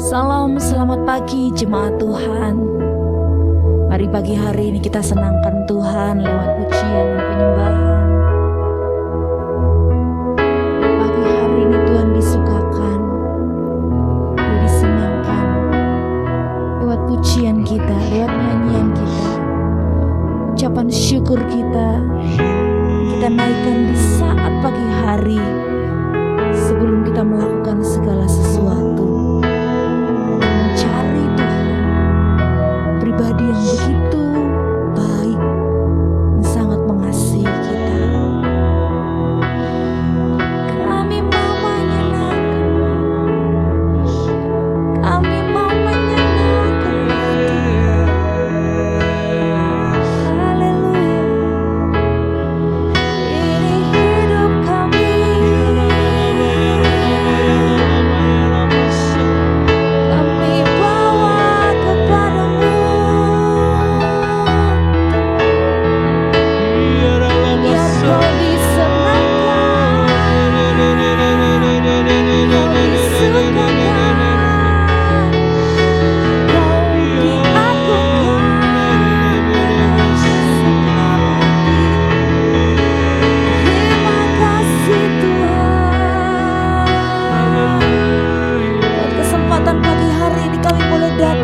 Salam, selamat pagi jemaat Tuhan. Mari pagi hari ini kita senangkan Tuhan lewat pujian dan penyembahan. Pagi hari ini Tuhan disukakan, Dia disenangkan lewat pujian kita, lewat nyanyian kita, ucapan syukur kita naikkan di saat pagi hari sebelum kita melakukan segala sesuatu. Pribadi yang begitu baik dan sangat mengasihi kita. Kami mau menyenangkan-Mu, kami mau menyenangkan-Mu. Haleluya. Ini hidup kami, kami bawa kepada-Mu.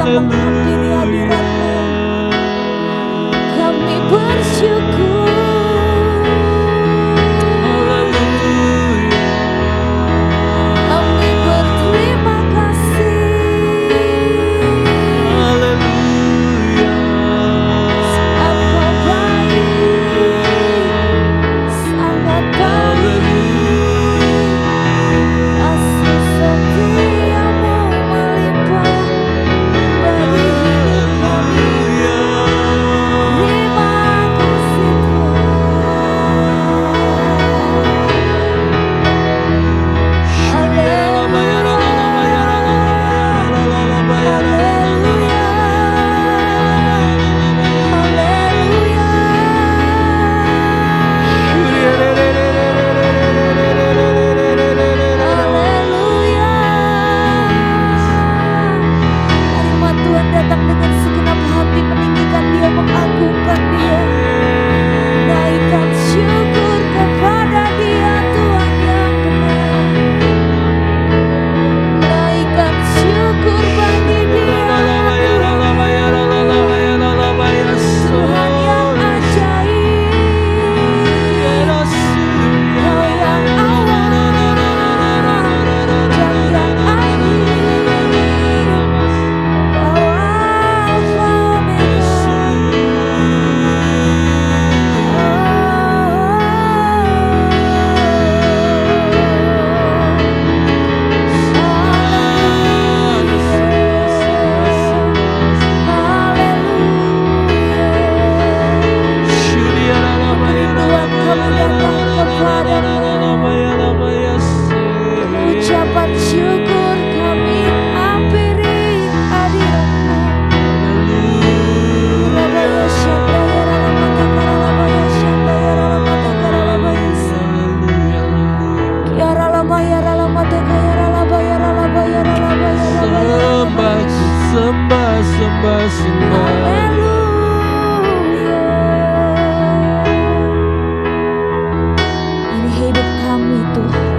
Menghampiri hadirat-Mu, kami bersyukur. Kami berterima kasih. Engkau baik, sangat baik. Kasih setia-Mu melimpah. Ini hidup kami Tuhan,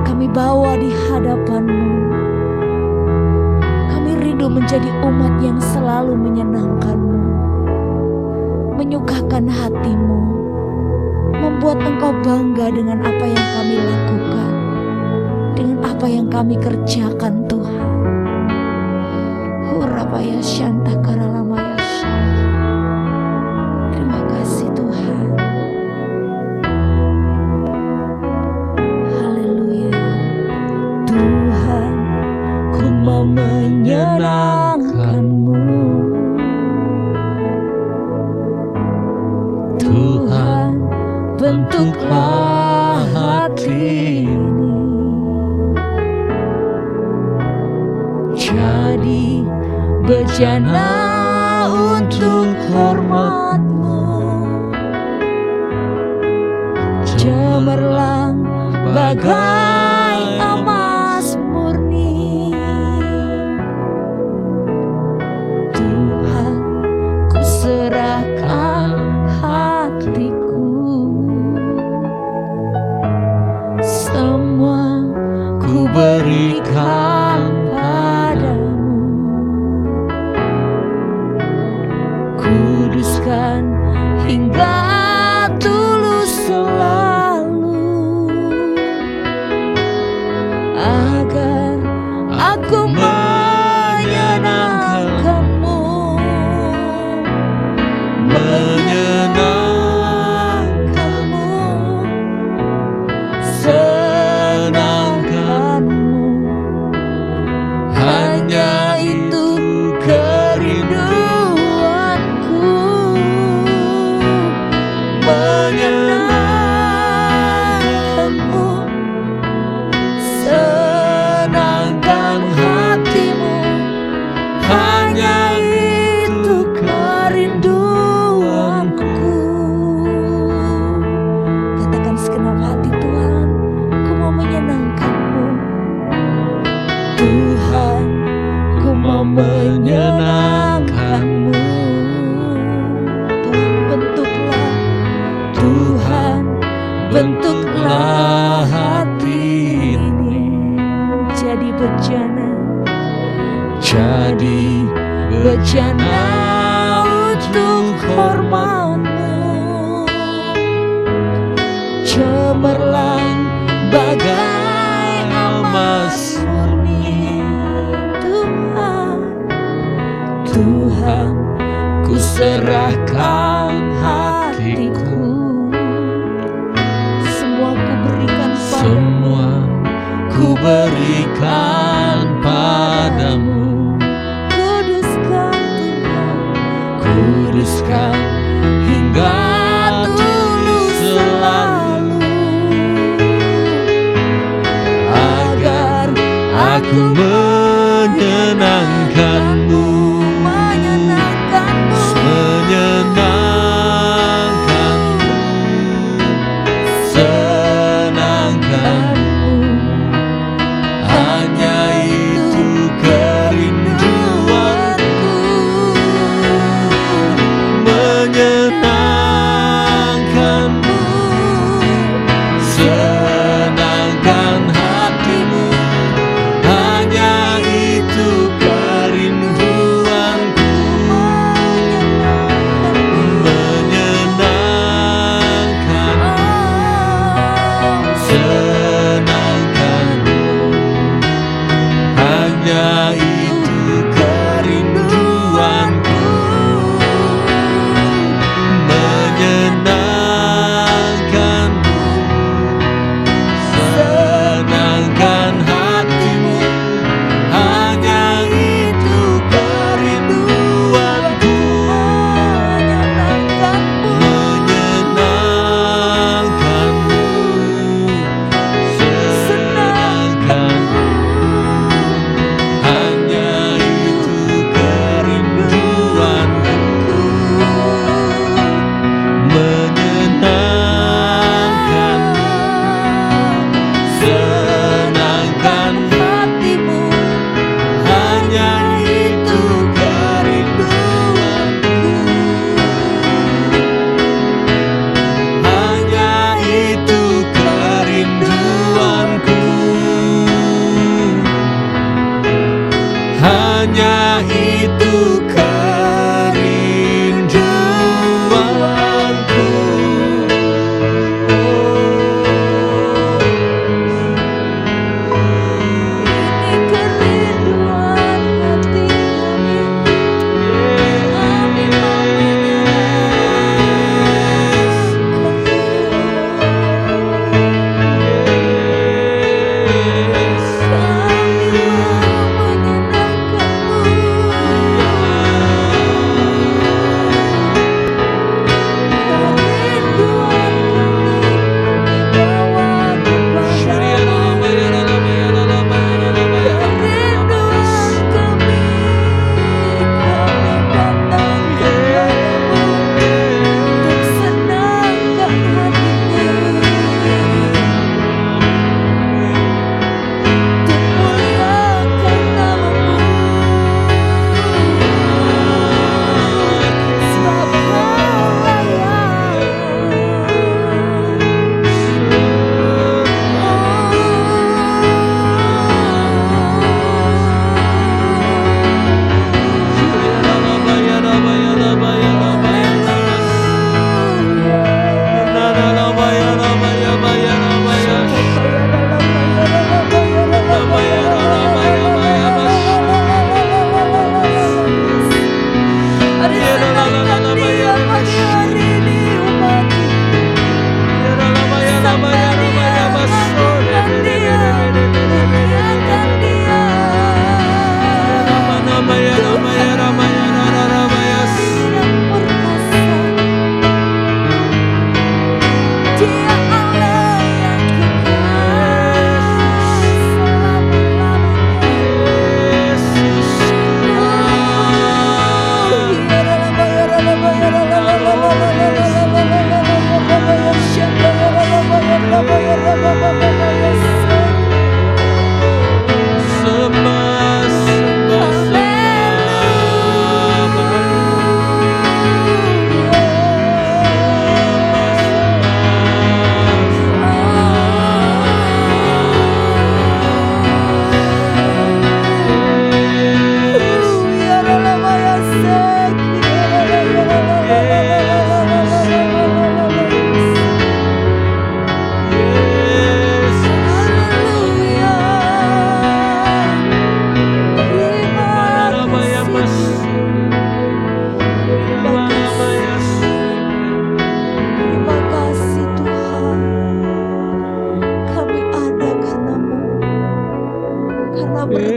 kami bawa di hadapan-Mu. Kami rindu menjadi umat yang selalu menyenangkan-Mu, menyukakan hati-Mu, membuat Engkau bangga dengan apa yang kami lakukan, dengan apa yang kami kerjakan Tuhan. Hurabaya Shanta Karalamaya Shanta. Terima kasih Tuhan. Haleluya. Tuhan, ku mau menyenangkan-Mu. Tuhan, bentuklah hati ini jadi bejana untuk hormat-Mu, cemerlang bagai emas murni. berikan padamu. Kuduskan hingga tulus selalu, agar aku menyenangkanmu, menyenangkanmu, senangkanmu. Hanya itu kerinduanku, menyenangkanmu, senangkan hatimu. Hanya itu kerinduanku. Katakan segenap hati, Tuhan, ku mau menyenangkanmu. Tuhan, ku mau menyenangkanmu. Tuhan, bentuklah, Tuhan, bentuklah hati ini jadi bejana, jadi bejana untuk hormat-Mu. Cemerlang bagai emas murni, Tuhan, Tuhan, ku serahkan hatiku. Semua ku berikan padamu, semua ku berikan padamu. Kuduskan Tuhan, kuduskan hingga tulus selalu, agar aku menyenangkanmu, menyenangkanmu, menyenangkanmu, senangkanmu. Hanya itu kerinduanku, menyenangkanmu, senangkan hatimu. Hanya itu kerinduanku, menyenangkanmu, senangkanmu. Hanya itu kerinduanku, menyenangkanmu, senangkan hatimu. Hanya itu kerinduanku, menyenangkanmu, senangkanmu. Hanya itu kerinduanku, menyenangkanmu, senangkan hatimu. Hanya itu kerinduanku, hanya itu kerinduanku, hanya itu kerinduanku. Ini kerinduan hati kami. Kami mau menyenangkanmu. Kami mau menyenangkanmu.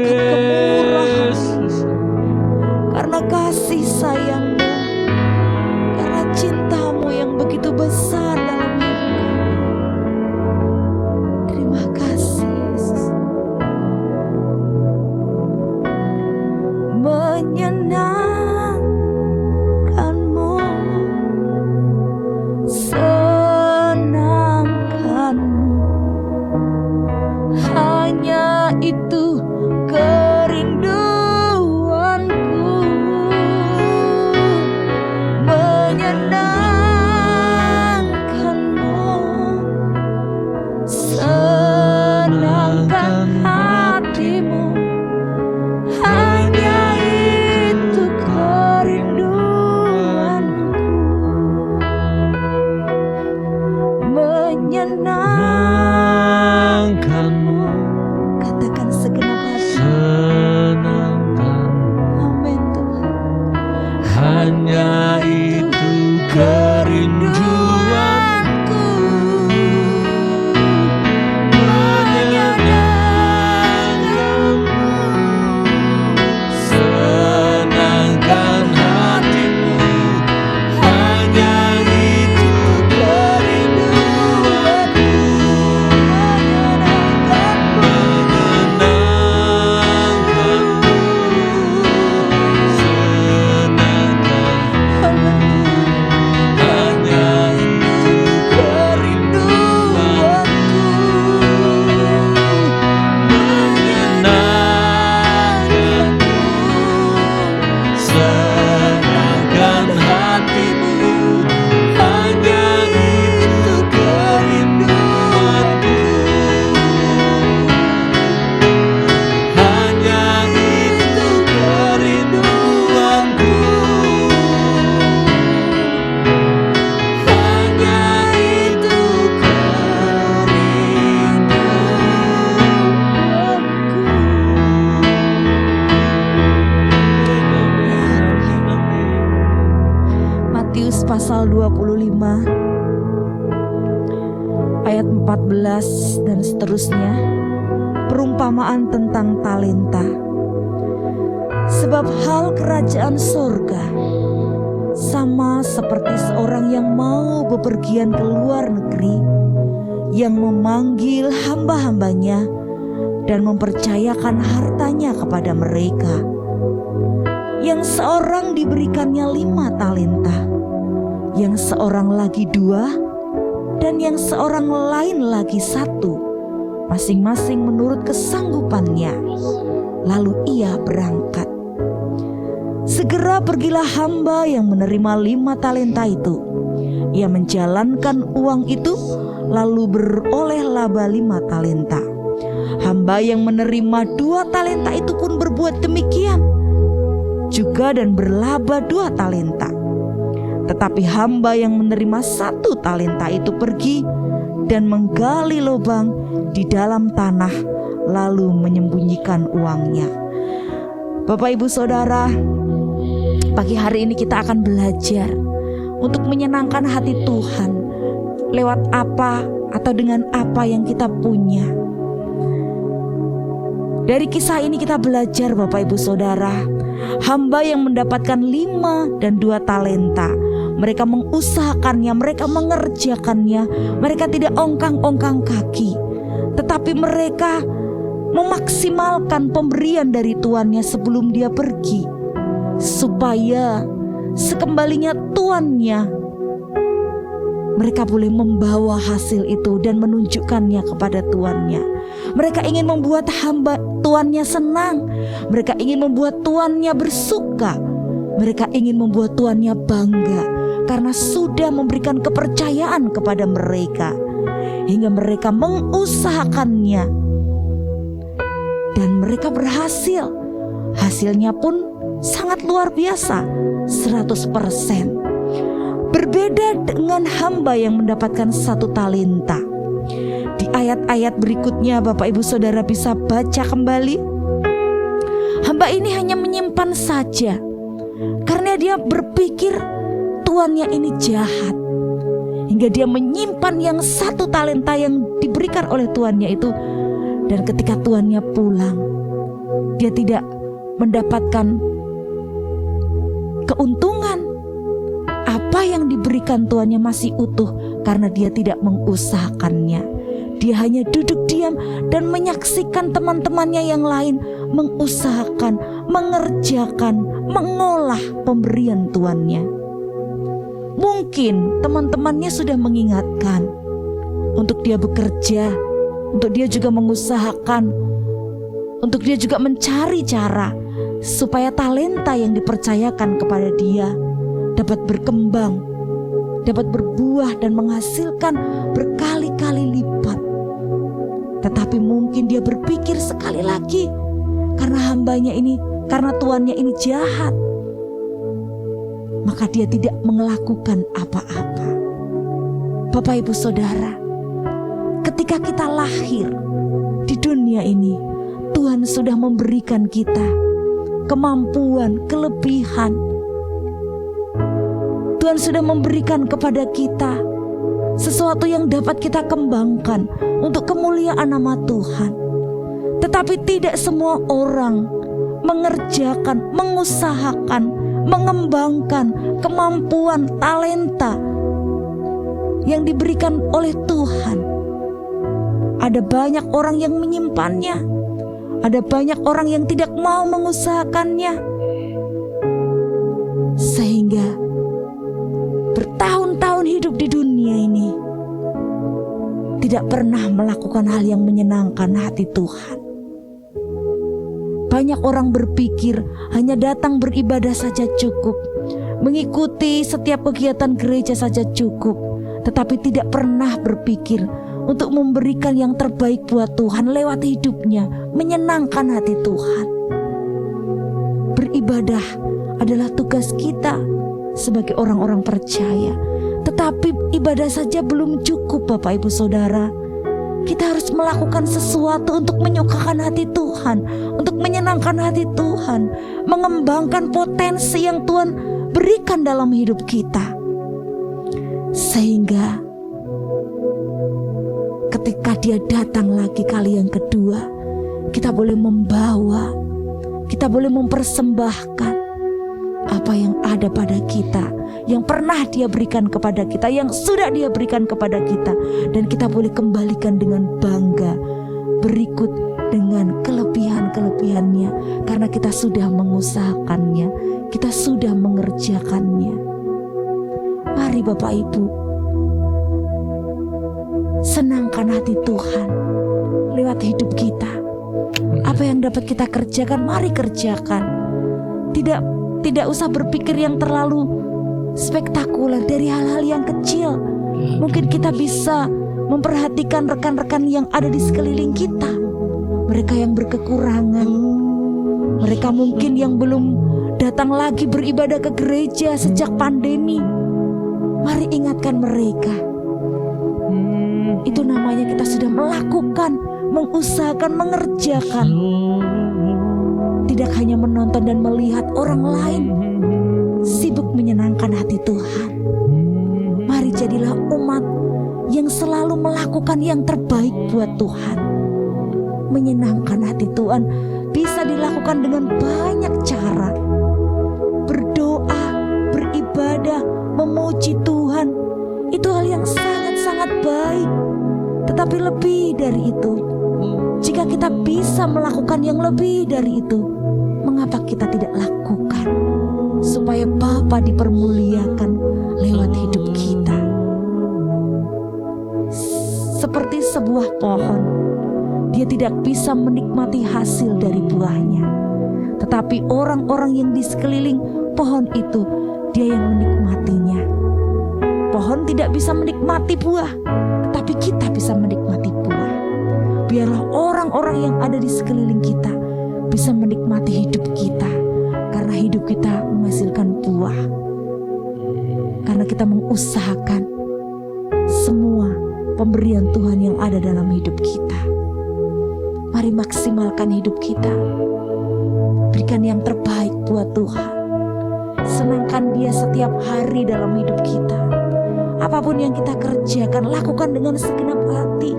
berkat kemurahan-Mu, karena kasih sayang-Mu, karena cinta-Mu yang begitu besar dalam hidup kami. Terima kasih Yesus. Menyenangkan-Mu, senangkan-Mu, hanya itu kerinduanku. Menyenangkan-Mu, senangkan hati-Mu, hanya itu kerinduanku. Menyenangkan-Mu, katakan segenap hati. Senangkan, Amin Tuhan. hanya itu kerinduanku. Menyenangkan-Mu, senangkan hatimu, hanya itu kerinduanku. Menyenangkan-Mu, senangkan, hanya itu kerinduanku. Menyenangkan-Mu, senangkan hatimu, hanya itu kerinduanku. Hanya itu kerinduanku. Hanya itu kerinduanku. Matius pasal 25 ayat 14 dan seterusnya, perumpamaan tentang talenta. Sebab hal kerajaan sorga sama seperti seorang yang mau bepergian ke luar negeri, yang memanggil hamba-hambanya dan mempercayakan hartanya kepada mereka. Yang seorang diberikannya 5 talenta, yang seorang lagi 2, dan yang seorang lain lagi 1, masing-masing menurut kesanggupannya. Lalu ia berangkat. Segera pergilah hamba yang menerima 5 talenta itu. Ia menjalankan uang itu, lalu beroleh laba 5 talenta. Hamba yang menerima 2 talenta itu pun berbuat demikian juga dan berlaba 2 talenta. Tetapi hamba yang menerima 1 talenta itu pergi dan menggali lubang di dalam tanah, lalu menyembunyikan uangnya. Bapak Ibu Saudara, pagi hari ini kita akan belajar untuk menyenangkan hati Tuhan lewat apa atau dengan apa yang kita punya. Dari kisah ini kita belajar, Bapak Ibu Saudara, hamba yang mendapatkan 5 dan 2 talenta, mereka mengusahakannya, mereka mengerjakannya, mereka tidak ongkang-ongkang kaki, tetapi mereka memaksimalkan pemberian dari tuannya sebelum dia pergi, supaya sekembalinya tuannya, mereka boleh membawa hasil itu dan menunjukkannya kepada tuannya. Mereka ingin membuat hamba tuannya senang. Mereka ingin membuat tuannya bersuka. Mereka ingin membuat tuannya bangga karena sudah memberikan kepercayaan kepada mereka, hingga mereka mengusahakannya dan mereka berhasil. Hasilnya pun sangat luar biasa, 100%. Berbeda dengan hamba yang mendapatkan 1 talenta. Di ayat-ayat berikutnya Bapak Ibu Saudara bisa baca kembali. Hamba ini hanya menyimpan saja, karena dia berpikir tuannya ini jahat, hingga dia menyimpan yang 1 talenta yang diberikan oleh tuannya itu. Dan ketika tuannya pulang, dia tidak mendapatkan keuntungan. Apa yang diberikan tuannya masih utuh karena dia tidak mengusahakannya. Dia hanya duduk diam dan menyaksikan teman-temannya yang lain mengusahakan, mengerjakan, mengolah pemberian tuannya. Mungkin teman-temannya sudah mengingatkan untuk dia bekerja, untuk dia juga mengusahakan, untuk dia juga mencari cara supaya talenta yang dipercayakan kepada dia dapat berkembang, dapat berbuah dan menghasilkan berkali-kali lipat. Tetapi mungkin dia berpikir sekali lagi, karena hambanya ini, karena tuannya ini jahat, maka dia tidak melakukan apa-apa. Bapak Ibu Saudara, ketika kita lahir di dunia ini, Tuhan sudah memberikan kita kemampuan, kelebihan. Tuhan sudah memberikan kepada kita sesuatu yang dapat kita kembangkan untuk kemuliaan nama Tuhan. Tetapi tidak semua orang mengerjakan, mengusahakan, mengembangkan kemampuan, talenta yang diberikan oleh Tuhan. Ada banyak orang yang menyimpannya, ada banyak orang yang tidak mau mengusahakannya, sehingga bertahun-tahun hidup di dunia ini tidak pernah melakukan hal yang menyenangkan hati Tuhan. Banyak orang berpikir hanya datang beribadah saja cukup, mengikuti setiap kegiatan gereja saja cukup, tetapi tidak pernah berpikir untuk memberikan yang terbaik buat Tuhan lewat hidupnya, menyenangkan hati Tuhan. Beribadah adalah tugas kita sebagai orang-orang percaya. Tetapi ibadah saja belum cukup, Bapak Ibu Saudara. Kita harus melakukan sesuatu untuk menyukakan hati Tuhan, untuk menyenangkan hati Tuhan, mengembangkan potensi yang Tuhan berikan dalam hidup kita. Sehingga ketika dia datang lagi kali yang kedua, kita boleh membawa, kita boleh mempersembahkan apa yang ada pada kita, yang pernah dia berikan kepada kita, yang sudah dia berikan kepada kita, dan kita boleh kembalikan dengan bangga berikut dengan kelebihan-kelebihannya, karena kita sudah mengusahakannya, kita sudah mengerjakannya. Mari Bapak Ibu, senangkan hati Tuhan lewat hidup kita. Apa yang dapat kita kerjakan, mari kerjakan. Tidak usah berpikir yang terlalu spektakuler dari hal-hal yang kecil. Mungkin kita bisa memperhatikan rekan-rekan yang ada di sekeliling kita, mereka yang berkekurangan, mereka mungkin yang belum datang lagi beribadah ke gereja sejak pandemi. Mari ingatkan mereka. Itu namanya kita sudah melakukan, mengusahakan, mengerjakan. Tidak hanya menonton dan melihat orang lain sibuk menyenangkan hati Tuhan. Mari jadilah umat yang selalu melakukan yang terbaik buat Tuhan. Menyenangkan hati Tuhan bisa dilakukan dengan banyak cara. Berdoa, beribadah, memuji Tuhan, itu hal yang sangat-sangat baik. Tetapi lebih dari itu, jika kita bisa melakukan yang lebih dari itu, mengapa kita tidak lakukan supaya Bapa dipermuliakan lewat hidup kita? Seperti sebuah pohon, dia tidak bisa menikmati hasil dari buahnya, tetapi orang-orang yang di sekeliling pohon itu, dia yang menikmatinya. Pohon tidak bisa menikmati buah, tetapi kita bisa menikmati buah. Biarlah orang-orang yang ada di sekeliling kita bisa menikmati hidup kita, karena hidup kita menghasilkan buah, karena kita mengusahakan semua pemberian Tuhan yang ada dalam hidup kita. Mari maksimalkan hidup kita, berikan yang terbaik buat Tuhan, senangkan Dia setiap hari dalam hidup kita. Apapun yang kita kerjakan, lakukan dengan segenap hati,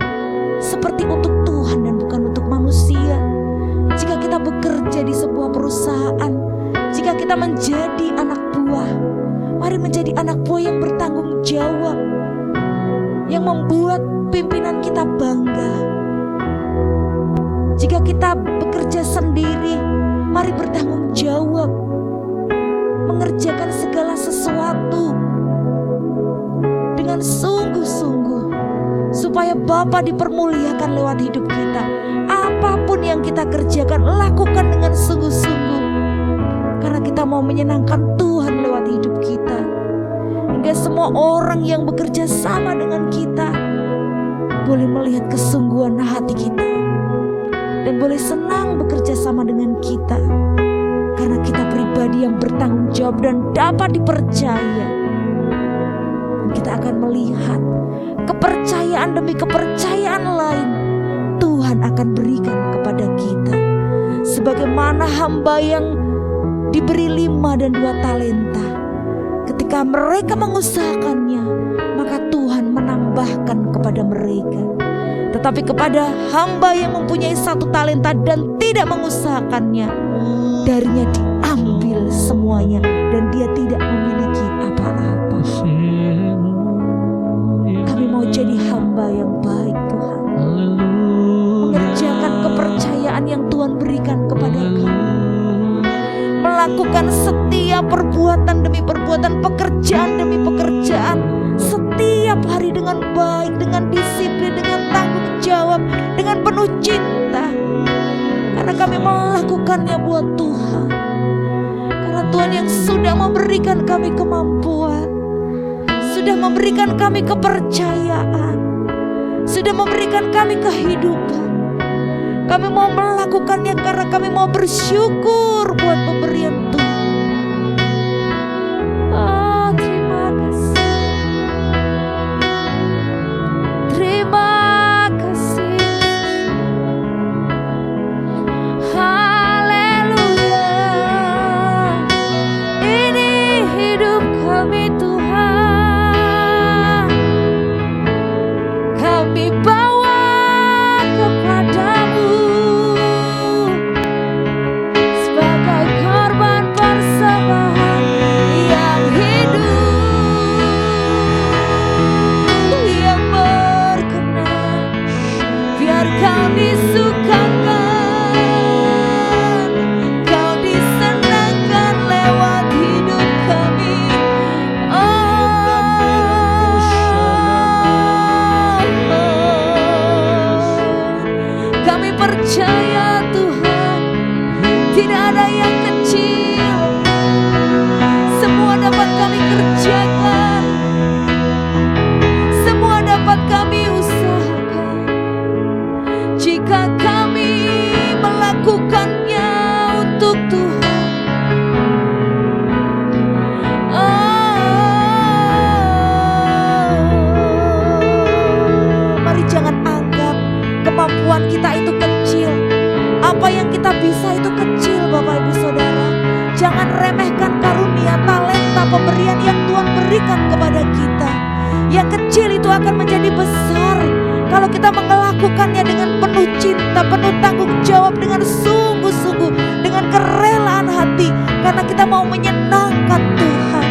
seperti untuk Tuhan dan bukan untuk manusia. Jika kita bekerja menjadi sebuah perusahaan, jika kita menjadi anak buah, mari menjadi anak buah yang bertanggung jawab, yang membuat pimpinan kita bangga. Jika kita bekerja sendiri, mari bertanggung jawab, mengerjakan segala sesuatu dengan sungguh-sungguh, supaya Bapa dipermuliakan lewat hidup kita. Apapun yang kita kerjakan, lakukan dengan sungguh-sungguh, karena kita mau menyenangkan Tuhan lewat hidup kita. Hingga semua orang yang bekerja sama dengan kita boleh melihat kesungguhan hati kita, dan boleh senang bekerja sama dengan kita, karena kita pribadi yang bertanggung jawab dan dapat dipercaya. Dan kita akan melihat kepercayaan demi kepercayaan lain Tuhan akan berikan kepada kita. Sebagaimana hamba yang diberi 5 dan 2 talenta, ketika mereka mengusahakannya, maka Tuhan menambahkan kepada mereka. Tetapi kepada hamba yang mempunyai 1 talenta dan tidak mengusahakannya, darinya diambil semuanya dan dia tidak memiliki apa-apa. Kami mau jadi hamba yang baik Tuhan, mengerjakan kepercayaan yang Tuhan berikan kepada kami, melakukan setiap perbuatan demi perbuatan, pekerjaan demi pekerjaan, setiap hari dengan baik, dengan disiplin, dengan tanggung jawab, dengan penuh cinta. Karena kami melakukannya buat Tuhan. Karena Tuhan yang sudah memberikan kami kemampuan, sudah memberikan kami kepercayaan, sudah memberikan kami kehidupan. Kami mau melakukannya karena kami mau bersyukur buat pemberian Tuhan. Oh, terima kasih. Terima kasih. Haleluya. Ini hidup kami Tuhan. Kami bawa kepadamu sebagai korban persembahan yang hidup, yang berkenan. Biar kau disukakan, kau disenangkan lewat hidup kami. Kami percaya Tuhan, tidak ada yang kecil, semua dapat kami kerjakan, semua dapat kami usahakan, jika kami melakukannya untuk Tuhan. Mari jangan anggap kemampuan kita itu kecil, apa yang kita bisa itu kecil. Bapak Ibu Saudara, jangan remehkan karunia, talenta, pemberian yang Tuhan berikan kepada kita. Yang kecil itu akan menjadi besar kalau kita melakukannya dengan penuh cinta, penuh tanggung jawab, dengan sungguh-sungguh, dengan kerelaan hati, karena kita mau menyenangkan Tuhan.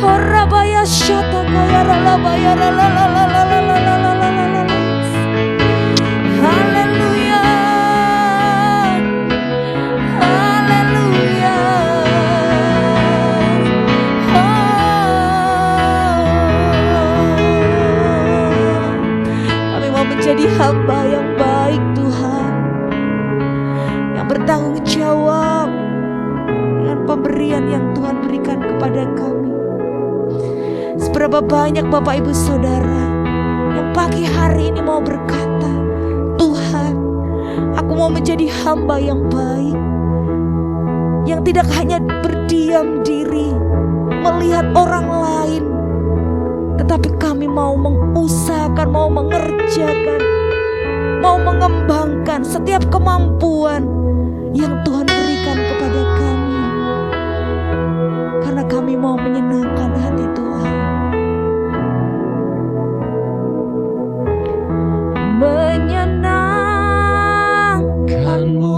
Horabaya syatakaya ralabaya ralalalalalalalalalalalalala. Haleluya, haleluya. Kami mau menjadi hamba yang baik Tuhan, yang bertanggung jawab dengan pemberian yang Tuhan berikan kepada kami. Seberapa banyak Bapak Ibu Saudara yang pagi hari ini mau berkata, Tuhan, aku mau menjadi hamba yang baik, yang tidak hanya berdiam diri melihat orang lain, tetapi kami mau mengusahakan, mau mengerjakan, mau mengembangkan setiap kemampuan yang Tuhan berikan kepada kami, karena kami mau menyenangkan hati Tuhan. Menyenangkanmu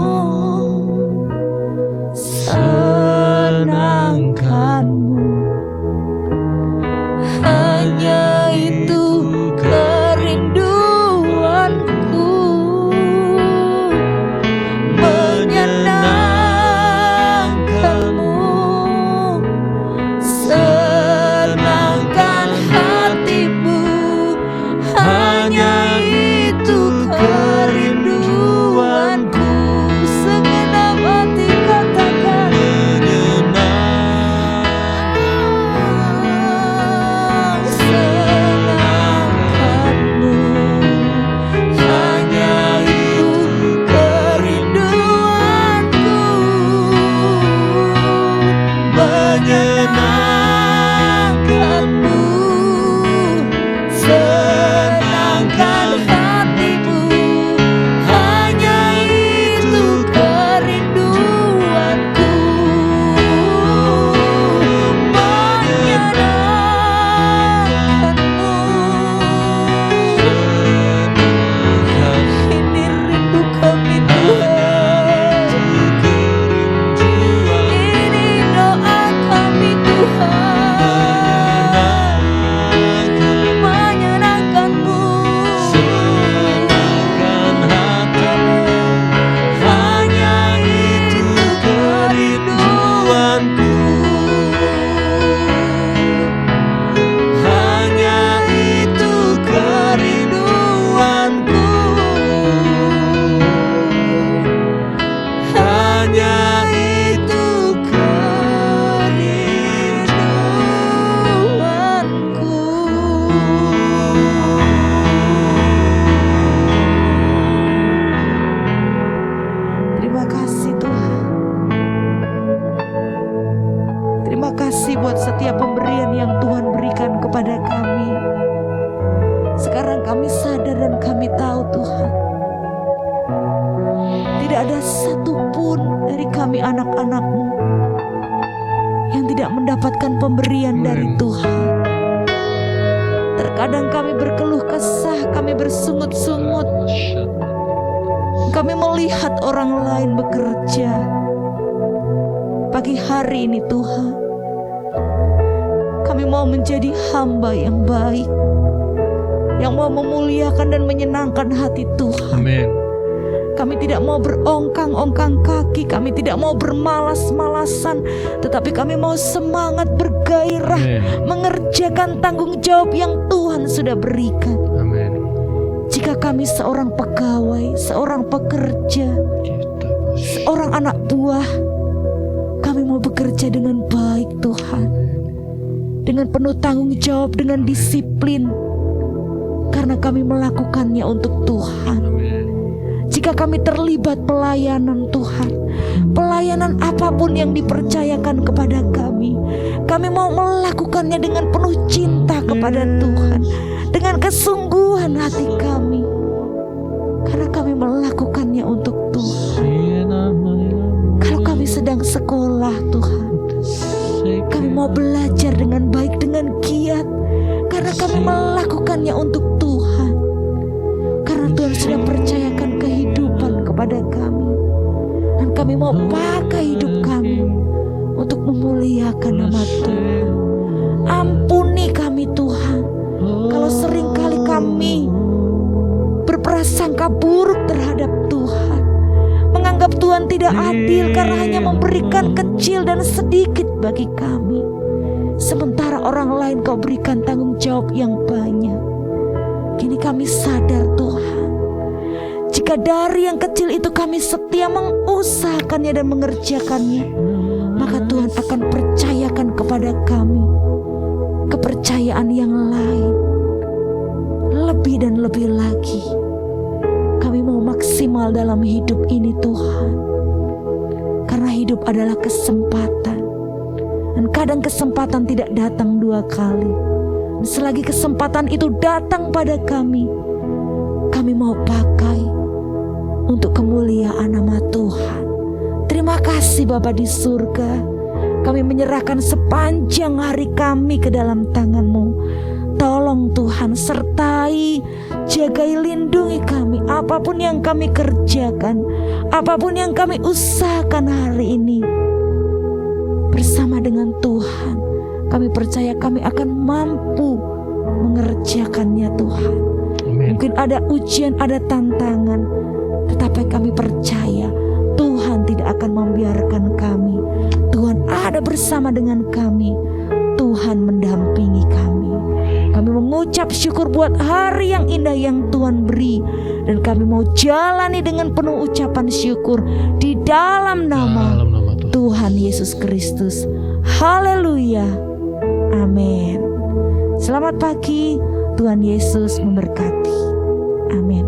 buat setiap pemberian yang Tuhan berikan kepada kami. Sekarang kami sadar dan kami tahu Tuhan, tidak ada satupun dari kami anak-anak-Mu yang tidak mendapatkan pemberian dari Tuhan. Terkadang kami berkeluh kesah, kami bersungut-sungut, kami melihat orang lain bekerja. Pagi hari ini Tuhan, kami mau menjadi hamba yang baik, yang mau memuliakan dan menyenangkan hati Tuhan. Amin. Kami tidak mau berongkang-ongkang kaki, kami tidak mau bermalas-malasan, tetapi kami mau semangat bergairah mengerjakan tanggung jawab yang Tuhan sudah berikan. Amin. Jika kami seorang pegawai, seorang pekerja, seorang anak buah, kami mau bekerja dengan baik Tuhan, dengan penuh tanggung jawab, dengan disiplin, karena kami melakukannya untuk Tuhan. Jika kami terlibat pelayanan Tuhan, pelayanan apapun yang dipercayakan kepada kami mau melakukannya dengan penuh cinta kepada Tuhan, dengan kesungguhan hati kami, karena kami melakukannya untuk Tuhan. Kalau kami sedang sekolah Tuhan, kami mau belajar dengan baik, dengan giat, karena kami melakukannya untuk Tuhan. Karena Tuhan sudah percayakan kehidupan kepada kami, dan kami mau pakai hidup kami untuk memuliakan nama Tuhan. Ampuni kami Tuhan, kalau seringkali kami berprasangka buruk terhadap Tuhan, menganggap Tuhan tidak adil karena hanya memberikan kecil dan sedikit bagi kami, sementara orang lain Kau berikan tanggung jawab yang banyak. Kini kami sadar Tuhan, jika dari yang kecil itu kami setia mengusahakannya dan mengerjakannya, maka Tuhan akan percayakan kepada kami kepercayaan yang lain, lebih dan lebih lagi. Kami mau maksimal dalam hidup ini Tuhan, karena hidup adalah kesempatan, dan kadang kesempatan tidak datang dua kali. Dan selagi kesempatan itu datang pada kami mau pakai untuk kemuliaan nama Tuhan. Terima kasih Bapa di surga, kami menyerahkan sepanjang hari kami ke dalam tangan-Mu. Tolong Tuhan, sertai, jagai, lindungi kami. Apapun yang kami kerjakan, apapun yang kami usahakan hari ini, bersama dengan Tuhan, kami percaya kami akan mampu mengerjakannya Tuhan. Mungkin ada ujian, ada tantangan, tetapi kami percaya Tuhan tidak akan membiarkan kami. Tuhan ada bersama dengan kami. Tuhan mendampingi kami. Kami mengucap syukur buat hari yang indah yang Tuhan beri, dan kami mau jalani dengan penuh ucapan syukur di dalam nama Tuhan Yesus Kristus. Haleluya. Amin. Selamat pagi, Tuhan Yesus memberkati. Amin.